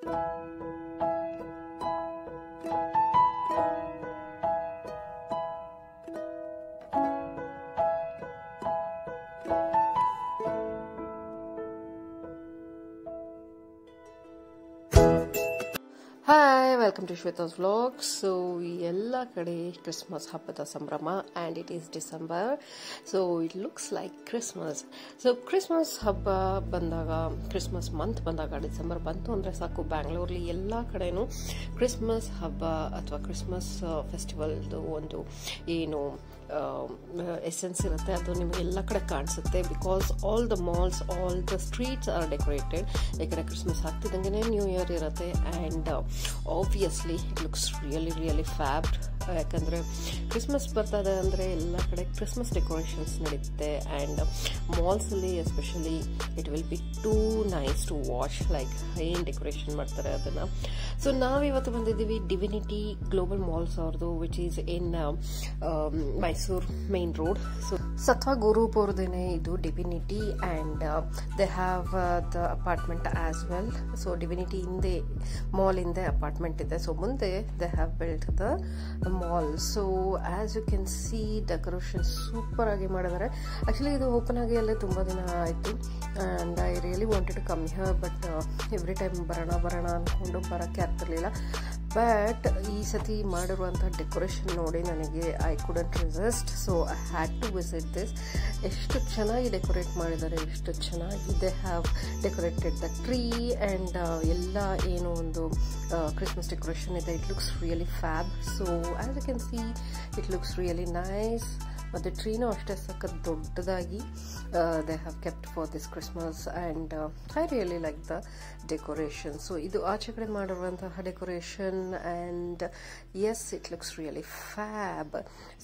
Hi, welcome to Shweta's vlog. So ella kade Christmas habbada sambrama and it is December, so it looks like Christmas. So Christmas habba bandaga, Christmas month bandaga December bantu andre saku Bangalore ella kadenu Christmas habba athwa Christmas festival ಒಂದು ಏನು essence ಇರುತ್ತೆ ಅದು ನಿಮಗೆ ಎಲ್ಲ ಕಡೆ ಕಾಣಿಸುತ್ತೆ. Because all the malls, all the streets are decorated. ಯಾಕಂದರೆ Christmas ಆಗ್ತಿದ್ದಂಗೆ ನ್ಯೂ ಇಯರ್ ಇರುತ್ತೆ and obviously it looks really fab. ಯಾಕಂದರೆ ಕ್ರಿಸ್ಮಸ್ ಬರ್ತದೆ ಅಂದರೆ ಎಲ್ಲ ಕಡೆ ಕ್ರಿಸ್ಮಸ್ ಡೆಕೋರೇಷನ್ಸ್ ನಡೀತೆ ಆ್ಯಂಡ್ ಮಾಲ್ಸಲ್ಲಿ especially it will be too nice to watch, like ಏನು ಡೆಕೋರೇಷನ್ ಮಾಡ್ತಾರೆ ಅದನ್ನು. ಸೊ ನಾವಿವತ್ತು ಬಂದಿದ್ದೀವಿ ಡಿವಿನಿಟಿ ಗ್ಲೋಬಲ್ ಮಾಲ್ಸ್ ಅವ್ರದ್ದು, which is in Mysore main road. So ಸತ್ವ ಗುರುಪುರದೇನೆ ಇದು Divinity and they have the apartment as well. So Divinity ಹಿಂದೆ ಮಾಲ್ ಹಿಂದೆ ಅಪಾರ್ಟ್ಮೆಂಟ್ ಇದೆ. ಸೊ ಮುಂದೆ they have built the mall. So as you can see decoration super ಆಗಿ ಮಾಡಿದ್ದಾರೆ. Actually ಇದು ಓಪನ್ ಆಗಿ ಅಲ್ಲೇ ತುಂಬ ದಿನ ಆಯಿತು and I really wanted to come here, but every time ಬರೋಣ ಅಂದ್ಕೊಂಡು ಬರೋಕ್ಕೆ ಆಗ್ತಿರ್ಲಿಲ್ಲ. ಬಟ್ ಈ ಸತಿ ಮಾಡಿರುವಂಥ ಡೆಕೋರೇಷನ್ ನೋಡಿ ನನಗೆ I couldn't resist. So I had to visit this. ಎಷ್ಟು ಚೆನ್ನಾಗಿ ಡೆಕೋರೇಟ್ ಮಾಡಿದ್ದಾರೆ, ಎಷ್ಟು ಚೆನ್ನಾಗಿ they have decorated the tree and ಎಲ್ಲ ಏನು ಒಂದು ಕ್ರಿಸ್ಮಸ್ ಡೆಕೋರೇಷನ್ ಇದೆ. It looks really fab. So as you can see it looks really nice. ಮತ್ತು ಟ್ರೀನೂ ಅಷ್ಟೇ ಸಖತ್ ದೊಡ್ಡದಾಗಿ they have kept for this Christmas and I really like the decoration. So ಇದು ಆಚೆ ಕಡೆ ಮಾಡಿರುವಂತಹ decoration and yes it looks really fab.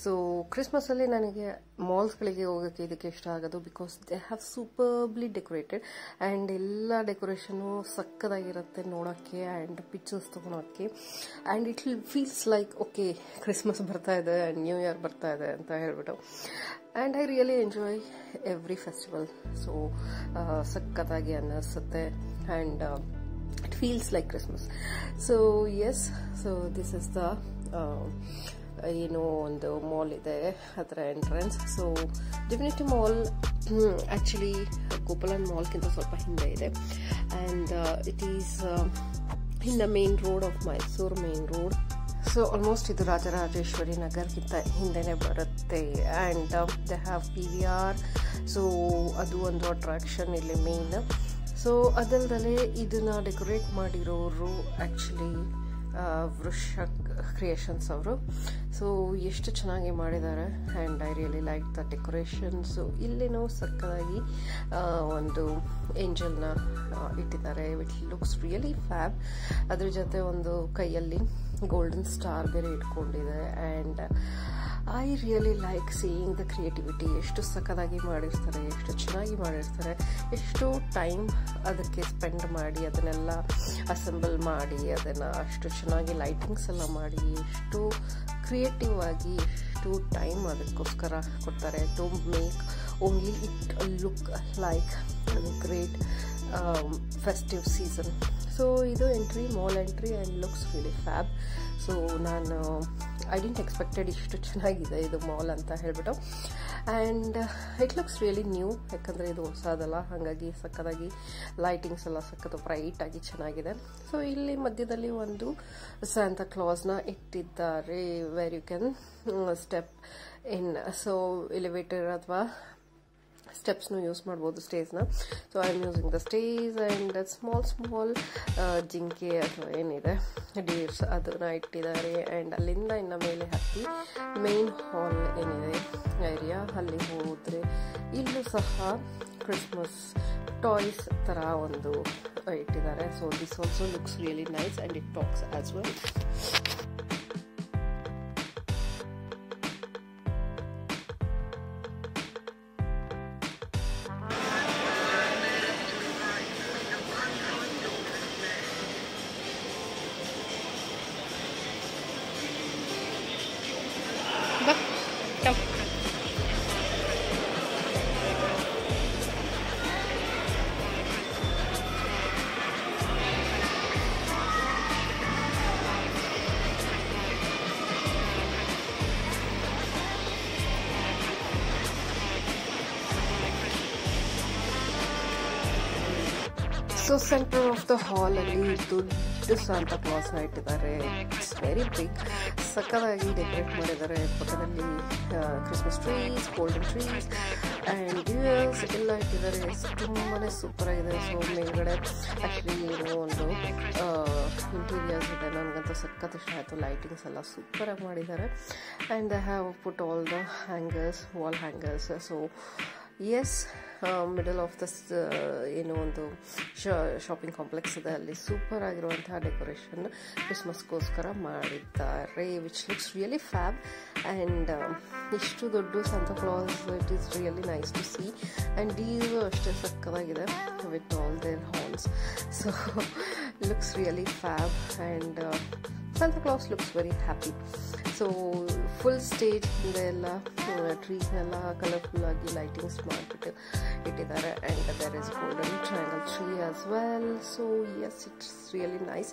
So ಕ್ರಿಸ್ಮಸಲ್ಲಿ ನನಗೆ ಮಾಲ್ಸ್ಗಳಿಗೆ ಹೋಗೋಕ್ಕೆ ಇದಕ್ಕೆ ಇಷ್ಟ ಆಗೋದು, because they have superbly decorated and ಎಲ್ಲ ಡೆಕೋರೇಷನು ಸಕ್ಕದಾಗಿರುತ್ತೆ ನೋಡೋಕ್ಕೆ ಆ್ಯಂಡ್ ಪಿಕ್ಚರ್ಸ್ ತೊಗೊಳೋಕ್ಕೆ and it feels like okay Christmas ಬರ್ತಾ ಇದೆ ಆ್ಯಂಡ್ ನ್ಯೂ ಇಯರ್ ಬರ್ತಾ ಇದೆ ಅಂತ ಹೇಳ್ಬಿಟ್ಟು. And I really enjoy every festival. So ಸಕ್ಕತ್ತಾಗಿ ಅನ್ನಿಸುತ್ತೆ and it feels like Christmas. So yes, so this is the ಏನೋ ಒಂದು ಮಾಲ್ ಇದೆ ಅದರ entrance. So Divinity mall actually Gopalan ಮಾಲ್ಗಿಂತ ಸ್ವಲ್ಪ ಹಿಂದೆ ಇದೆ and it is in the main road of Mysuru main road. So almost ಇದು ರಾಜರಾಜೇಶ್ವರಿ ನಗರ್ಗಿಂತ ಹಿಂದೆನೇ ಬರುತ್ತೆ and they have PVR. So ಅದು ಒಂದು ಅಟ್ರಾಕ್ಷನ್ ಇಲ್ಲಿ ಮೇನ್. ಸೊ ಅದಲ್ಲದೆ ಇದನ್ನು ಡೆಕೋರೇಟ್ ಮಾಡಿರೋರು ಆ್ಯಕ್ಚುಲಿ ವೃಷಕ್ ಕ್ರಿಯೇಷನ್ಸ್ ಅವರು. ಸೊ ಎಷ್ಟು ಚೆನ್ನಾಗಿ ಮಾಡಿದ್ದಾರೆ and I really like the decoration. So ಇಲ್ಲಿನೂ ಸಕ್ಕದಾಗಿ ಒಂದು ಏಂಜಲ್ನ ಇಟ್ಟಿದ್ದಾರೆ ವಿಚ್ ಲುಕ್ಸ್ ರಿಯಲಿ ಫ್ಯಾಬ್. ಅದ್ರ ಜೊತೆ ಒಂದು ಕೈಯಲ್ಲಿ ಗೋಲ್ಡನ್ ಸ್ಟಾರ್ ಬೇರೆ ಇಟ್ಕೊಂಡಿದೆ and I really like seeing the creativity. ಎಷ್ಟು ಸಕ್ಕದಾಗಿ ಮಾಡಿರ್ತಾರೆ, ಎಷ್ಟು ಚೆನ್ನಾಗಿ ಮಾಡಿರ್ತಾರೆ, ಎಷ್ಟು ಟೈಮ್ ಅದಕ್ಕೆ ಸ್ಪೆಂಡ್ ಮಾಡಿ ಅದನ್ನೆಲ್ಲ ಅಸೆಂಬಲ್ ಮಾಡಿ ಅದನ್ನು ಅಷ್ಟು ಚೆನ್ನಾಗಿ ಲೈಟಿಂಗ್ಸ್ ಎಲ್ಲ ಮಾಡಿ ಎಷ್ಟು ಕ್ರಿಯೇಟಿವ್ ಆಗಿ ಎಷ್ಟು ಟೈಮ್ ಅದಕ್ಕೋಸ್ಕರ ಕೊಡ್ತಾರೆ to make only it look like great festive season. So ಇದು entry, mall entry and looks really fab. So ನಾನು ಐ ಡಿಂಟ್ ಎಕ್ಸ್ಪೆಕ್ಟೆಡ್ ಇಷ್ಟು ಚೆನ್ನಾಗಿದೆ ಇದು ಮಾಲ್ ಅಂತ ಹೇಳ್ಬಿಟ್ಟು. And it looks really new, ಯಾಕಂದರೆ ಇದು ಹೊಸದಲ್ಲ, ಹಾಗಾಗಿ ಸಕ್ಕದಾಗಿ ಲೈಟಿಂಗ್ಸ್ ಎಲ್ಲ ಸಕ್ಕತ್ತು ಬ್ರೈಟಾಗಿ ಚೆನ್ನಾಗಿದೆ. ಸೊ ಇಲ್ಲಿ ಮಧ್ಯದಲ್ಲಿ ಒಂದು ಸ್ಯಾಂತಾ ಕ್ಲಾಸ್ನ ಇಟ್ಟಿದ್ದಾರೆ where you can step in. So elevator ಅಥವಾ ಸ್ಟೆಪ್ಸ್ನು ಯೂಸ್ ಮಾಡ್ಬೋದು ಸ್ಟೇಜ್ನ. So I am using the stage and small ಜಿಂಕೆ ಅಥವಾ ಏನಿದೆ ಡೀರ್ಸ್ ಅದನ್ನು ಇಟ್ಟಿದ್ದಾರೆ. ಆ್ಯಂಡ್ ಅಲ್ಲಿಂದ ಇನ್ನು ಮೇಲೆ ಹತ್ತಿ ಮೇನ್ ಹಾಲ್ ಏನಿದೆ ಏರಿಯಾ ಅಲ್ಲಿ ಹೋದರೆ ಇಲ್ಲೂ ಸಹ ಕ್ರಿಸ್ಮಸ್ ಟಾಯ್ಸ್ ಥರ ಒಂದು ಇಟ್ಟಿದ್ದಾರೆ. So this also looks really nice and it talks as well. So center of the hall ಅಲ್ಲಿ ದೊಡ್ಡ ಸಾಂತಾ ಕ್ಲಾಸ್ ನ ಇಟ್ಟಿದ್ದಾರೆ. ಇಟ್ಸ್ ವೆರಿ ಬಿಗ್, ಸಕ್ಕತ್ತಾಗಿ ಡೆಕೋರೇಟ್ ಮಾಡಿದ್ದಾರೆ. ಪಕ್ಕದಲ್ಲಿ Christmas trees, golden trees and deers ಎಲ್ಲ ಇಟ್ಟಿದ್ದಾರೆ. ತುಂಬಾ ಸೂಪರ್ ಆಗಿದೆ. ಸೊ ಮೇಲ್ಗಡೆ ಆ್ಯಕ್ಚುಲಿ ಏನೋ ಒಂದು ಇಂಟೀರಿಯರ್ಸ್ ಇದೆ, ನನಗಂತೂ ಸಖತ್ ಇಷ್ಟ ಆಯಿತು. ಲೈಟಿಂಗ್ಸ್ ಎಲ್ಲ ಸೂಪರಾಗಿ ಮಾಡಿದ್ದಾರೆ. And they have put all the hangers, wall hangers. So yes, middle of the ಏನೋ ಒಂದು ಶಾಪಿಂಗ್ ಕಾಂಪ್ಲೆಕ್ಸ್ ಇದೆ, ಅಲ್ಲಿ ಸೂಪರ್ ಆಗಿರುವಂತಹ ಡೆಕೋರೇಷನ್ ಕ್ರಿಸ್ಮಸ್ಗೋಸ್ಕರ ಮಾಡಿದ್ದಾರೆ, which looks really fab. And ಇಷ್ಟು ದೊಡ್ಡ Santa Claus, it is really nice to see. And ಇದು ಅಷ್ಟೇ ಸಕ್ಕತ್ತಾಗಿದೆ with all their horns. So looks really fab and Santa Claus looks very happy. So full stage ಹಿಂದೆಲ್ಲ ಟ್ರೀಸ್ನೆಲ್ಲ colourful ಆಗಿ lightings ಮಾಡಿಬಿಟ್ಟು ಇಟ್ಟಿದ್ದಾರೆ. And there is golden triangle tree as well. So yes, it's really nice.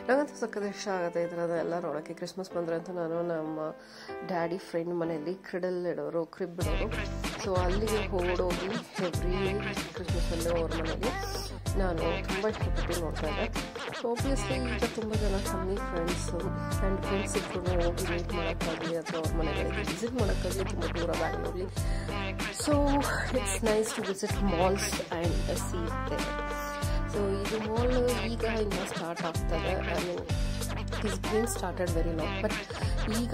ನನಗಂತೂ ಸಕ್ಕತ್ ಇಷ್ಟ ಆಗುತ್ತೆ ಇದರದೆಲ್ಲ ನೋಡೋಕ್ಕೆ. Christmas ಬಂದರೆ ಅಂತೂ ನಾನು ನಮ್ಮ ಡ್ಯಾಡಿ ಫ್ರೆಂಡ್ ಮನೆಯಲ್ಲಿ ಕ್ರಿಬ್ ಇಡೋರು. ಸೊ ಅಲ್ಲಿಗೆ ಓಡೋಗಿ ಎವ್ರಿ ಕ್ರಿಸ್ಮಸಲ್ಲೂ ಅವ್ರ ಮನೆಯಲ್ಲಿ ನಾನು ತುಂಬ ಇಷ್ಟಪಟ್ಟು ನೋಡ್ತಾ ಇದ್ದೆ. ಸೊ ಆಬ್ವಿಯಸ್ಲಿ ಈಗ ತುಂಬ ಜನ ಕಮ್ಮಿ ಫ್ರೆಂಡ್ಸು ಆ್ಯಂಡ್ ಫ್ರೆಂಡ್ಸ್ ಇಬ್ಬರು ಹೋಗಿ ಮೀಟ್ ಮಾಡೋಕ್ಕಾಗಲಿ ಅಥವಾ ಅವ್ರ ಮನೆಗಳಿಗೆ ವಿಸಿಟ್ ಮಾಡೋಕ್ಕಾಗಲಿ ತುಂಬ ದೂರ ಬ್ಯಾಂಗ್ಳೂರಲ್ಲಿ. So it's nice to visit malls and see there. So ಇದು ಮಾಲ್ ಈಗ ಇನ್ನು ಸ್ಟಾರ್ಟ್ ಆಗ್ತದೆ. I mean it is been started very long, but ಈಗ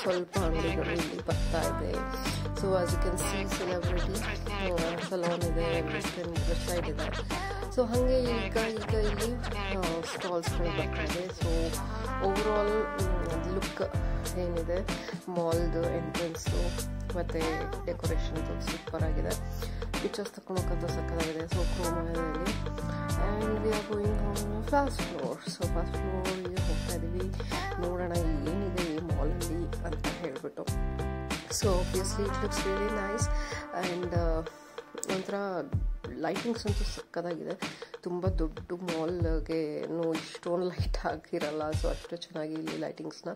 ಸ್ವಲ್ಪ ಅಂಗಡಿಗಳು ಇಲ್ಲಿ ಬರ್ತಾ ಇದೆ. So as you can see, celebrity saloon ಇದೆ, ವೆಸ್ಟರ್ನ್ ವೆಬ್ಸೈಟ್ ಇದೆ. ಸೊ ಹಾಗೆ ಈಗ ಇಲ್ಲಿ ಸ್ಟಾಲ್ಸ್ಗಳು ಬರ್ತಾ ಇದೆ. ಸೊ ಓವರಾಲ್ ಲುಕ್ ಏನಿದೆ ಮಾಲ್ದು ಎಂಟ್ರೆನ್ಸು ಮತ್ತು ಡೆಕೋರೇಷನ್ದು ಸೂಪರ್ ಆಗಿದೆ. ಪಿಕ್ಚರ್ಸ್ ತಗೊಳಕ್ಕಂತೂ ಸಕ್ಕತ್ತಾಗಿದೆ. ಸೊ ಕ್ರೋಮಾದಲ್ಲಿ and we are going on first floor. So first ಫ್ಲೋರಿಗೆ ಹೋಗ್ತಾ ಇದ್ದೀವಿ, ನೋಡೋಣ ಏನಿದೆ ಈ ಮಾಲಲ್ಲಿ ಅಂತ ಹೇಳಿಬಿಟ್ಟು. So obviously it looks really nice. And ಒಂಥರ ಲೈಟಿಂಗ್ಸ್ ಅಂತೂ ಸಕ್ಕತ್ತಾಗಿದೆ. ತುಂಬ ದೊಡ್ಡ ಮಾಲ್ಗೆ ಇಷ್ಟೊಂದು ಲೈಟ್ ಆಗಿರಲ್ಲ. ಸೊ ಅಷ್ಟು ಚೆನ್ನಾಗಿ ಇಲ್ಲಿ ಲೈಟಿಂಗ್ಸ್ನ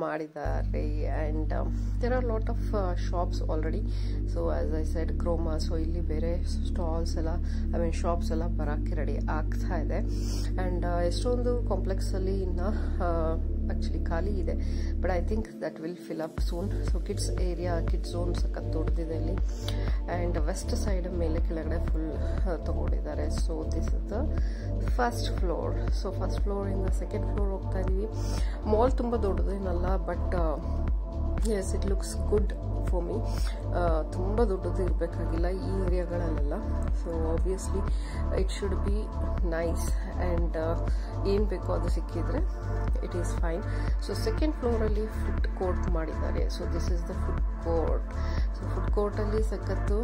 ಮಾಡಿದ್ದಾರೆ. And there are lot of shops already. So as I said Croma. So ಇಲ್ಲಿ ಬೇರೆ ಸ್ಟಾಲ್ಸ್ ಎಲ್ಲ, ಐ ಮೀನ್ ಶಾಪ್ಸ್ ಎಲ್ಲ ಬರೋಕ್ಕೆ ರೆಡಿ ಆಗ್ತಾ ಇದೆ. ಆ್ಯಂಡ್ ಎಷ್ಟೊಂದು ಕಾಂಪ್ಲೆಕ್ಸಲ್ಲಿ ಇನ್ನು ಆ್ಯಕ್ಚುಲಿ ಖಾಲಿ ಇದೆ, but I think that will fill up soon. So kids area, kids zone ಸಖತ್ ದೊಡ್ಡದಿದೆ ಇಲ್ಲಿ. ಆ್ಯಂಡ್ ವೆಸ್ಟ್ ಸೈಡ್ ಮೇಲೆ ಕೆಳಗಡೆ ಫುಲ್ ತಗೊಂಡಿದ್ದಾರೆ. So this is the first floor. So first ಫ್ಲೋರಿಂದ ಸೆಕೆಂಡ್ ಫ್ಲೋರ್ ಹೋಗ್ತಾ ಇದ್ದೀವಿ. ಮಾಲ್ ತುಂಬ ದೊಡ್ಡದೇನಲ್ಲ, but yes it looks good for me. ತುಂಬ ದೊಡ್ಡದು ಇರಬೇಕಾಗಿಲ್ಲ ಈ ಏರಿಯಾಗಳಲ್ಲೆಲ್ಲ. So obviously it should be nice. And ಏನು ಬೇಕೋ ಅದು ಸಿಕ್ಕಿದ್ರೆ it is fine. So second ಫ್ಲೋರಲ್ಲಿ ಫುಡ್ ಕೋರ್ಟ್ ಮಾಡಿದ್ದಾರೆ. So this is the food court. So food ಕೋರ್ಟಲ್ಲಿ ಸಖತ್ತು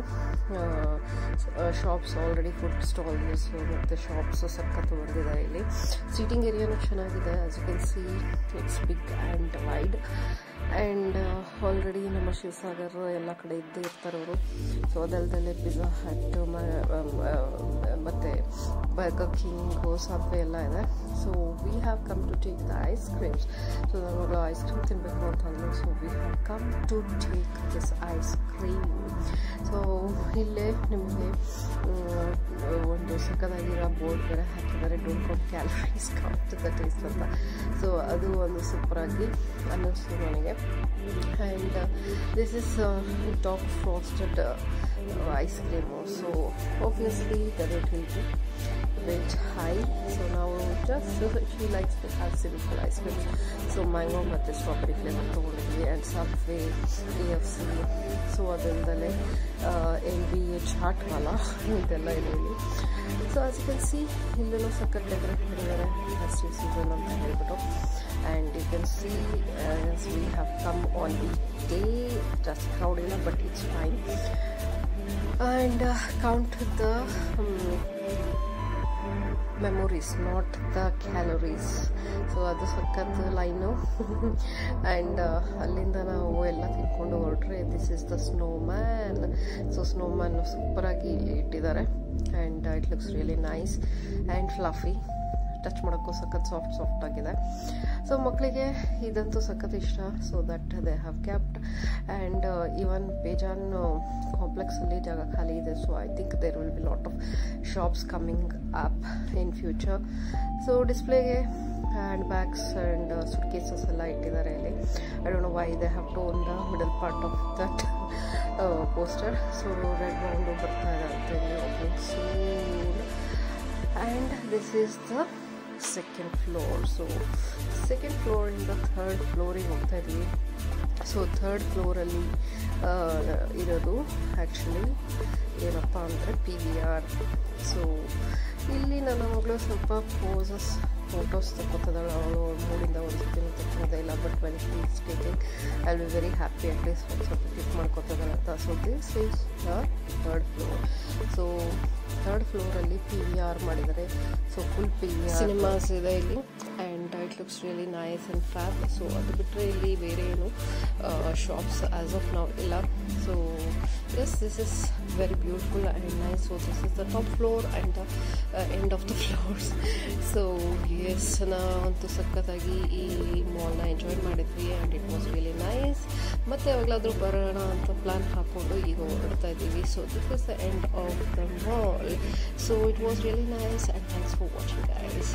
ಶಾಪ್ಸ್, ಆಲ್ರೆಡಿ ಫುಡ್ ಸ್ಟಾಲ್ಸ್ ಮತ್ತು ಶಾಪ್ಸು ಸಖತ್ತು ಬಂದಿದ್ದಾರೆ ಇಲ್ಲಿ. ಸೀಟಿಂಗ್ ಏರಿಯಾನು ಚೆನ್ನಾಗಿದೆ. As you can see it's big and wide. And already ನಮ್ಮ ಶಿವಸಾಗರ್ ಎಲ್ಲ ಕಡೆ ಇದ್ದೇ ಇರ್ತಾರೆ ಅವರು. ಸೊ ಅದಲ್ಲದೆ ಪಿಜ್ಜಾ ಹಟ್ ಮತ್ತು ಬರ್ಗರ್ ಕಿಂಗು, ಸಬ್ವೆ ಎಲ್ಲ ಇದೆ. So we have come to take the ice creams. So ನಾನು ಐಸ್ ಕ್ರೀಮ್ ತಿನ್ನಬೇಕು ಅಂತಂದರೆ, so we have come to take this ice cream. So ಇಲ್ಲೇ ನಿಮಗೆ ಒಂದು ಸಕ್ಕದಾಗಿರೋ ಬೋರ್ಡ್ ಬೇರೆ ಹಾಕಿದ್ದಾರೆ, don't count calories, count the taste ಅಂತ. ಸೊ ಅದು ಒಂದು ಸೂಪರಾಗಿ ಅನ್ನಿಸ್ತು ನನಗೆ. And this is top frosted ice cream. So obviously the rate will be bit high. So now just she likes to have simple ice cream. So mango ಮತ್ತು strawberry flavor ತಗೊಂಡಿದ್ವಿ. and Subway, KFC. So ಅದರಿಂದಲೇ LV chat ವಾಲ ಇದೆಲ್ಲ ಇದೆ ಇಲ್ಲಿ. So as you can see ಇಲ್ಲೆಲ್ಲ ಸಕ್ಕತ್ decorate ಮಾಡಿದ್ದಾರೆ festive season ಅಂತ ಹೇಳ್ಬಿಟ್ಟು. and you can see as we have come on the day, just crowded but it's fine. And count the memories, not the calories. So ಅದು ಸಖತ್ line. And ಅಲ್ಲಿಂದ ನಾವು ಎಲ್ಲ ತಿನ್ಕೊಂಡು ಹೊರಟ್ರೆ this is the snowman. So snowman ಸೂಪರಾಗಿ ಇಲ್ಲಿ ಇಟ್ಟಿದ್ದಾರೆ. And it looks really nice and fluffy touch ಮಾಡೋಕ್ಕೂ ಸಖತ್ ಸಾಫ್ಟ್ ಆಗಿದೆ. ಸೊ ಮಕ್ಕಳಿಗೆ ಇದಂತೂ ಸಖತ್ ಇಷ್ಟ. So that they have kept and even ಬೇಜಾನ್ ಕಾಂಪ್ಲೆಕ್ಸಲ್ಲಿ ಜಾಗ ಖಾಲಿ ಇದೆ. So I think there will be lot of shops coming up in future. So ಡಿಸ್ಪ್ಲೇಗೆ ಹ್ಯಾಂಡ್ ಬ್ಯಾಗ್ಸ್ ಆ್ಯಂಡ್ ಸುಟ್ಕೇಸಸ್ ಎಲ್ಲ ಇಟ್ಟಿದ್ದಾರೆ ಇಲ್ಲಿ. I don't know why they have tone the middle part of that poster. So red round ಬರ್ತಾ ಇದೆ ಅಂತ ಹೇಳಿ opening soon. And this is the second floor. So second ಫ್ಲೋರಿಂದ third ಫ್ಲೋರಿಗೆ ಹೋಗ್ತಾ ಇದ್ವಿ. ಸೊ ಥರ್ಡ್ ಫ್ಲೋರಲ್ಲಿ ಇರೋದು ಆ್ಯಕ್ಚುಲಿ ಏನಪ್ಪ ಅಂದರೆ PVR. ಸೊ ಇಲ್ಲಿ ನನ್ನ ಮಗಳು ಸ್ವಲ್ಪ ಫೋಟೋಸ್ ತಗೋತಿದ್ದಾಳೆ. ಅವಳು ಮೂಡಿಂದ ಒಂದು ಸತಿನೂ ತಗೊಳ್ಳೋದೇ ಇಲ್ಲ. But when she is taking I will be very happy. At least ಒಂದು ಸ್ವಲ್ಪ ಕ್ಲಿಕ್ ಮಾಡ್ಕೊತಿದ್ದಾಳೆ ಅಂತ. So this is the third floor. So third ಫ್ಲೋರಲ್ಲಿ PVR ಮಾಡಿದ್ದಾರೆ. ಸೊ ಫುಲ್ PVR ಸಿನಿಮಾಸ್ ಇದೆ ಇಲ್ಲಿ and it looks really nice and fab. So ಅದು ಬಿಟ್ಟರೆ ಇಲ್ಲಿ ಬೇರೆ ಏನು ಶಾಪ್ಸ್ ಆ್ಯಸ್ ಆಫ್ ನೌ ಇಲ್ಲ. So yes, this is very beautiful and nice. So this is the top floor and the end of the floors. So yes, ನಾವಂತೂ ಸಖತ್ತಾಗಿ ಈ ಮಾಲ್ನ enjoy ಮಾಡಿದ್ವಿ and it was really nice. ಮತ್ತೆ ಯಾವಾಗಲಾದರೂ ಬರೋಣ ಅಂತ plan ಹಾಕ್ಕೊಂಡು ಈಗ ಹೊರಡ್ತಾ ಇದ್ದೀವಿ. So this is the end of the mall. So it was really nice and thanks for watching guys.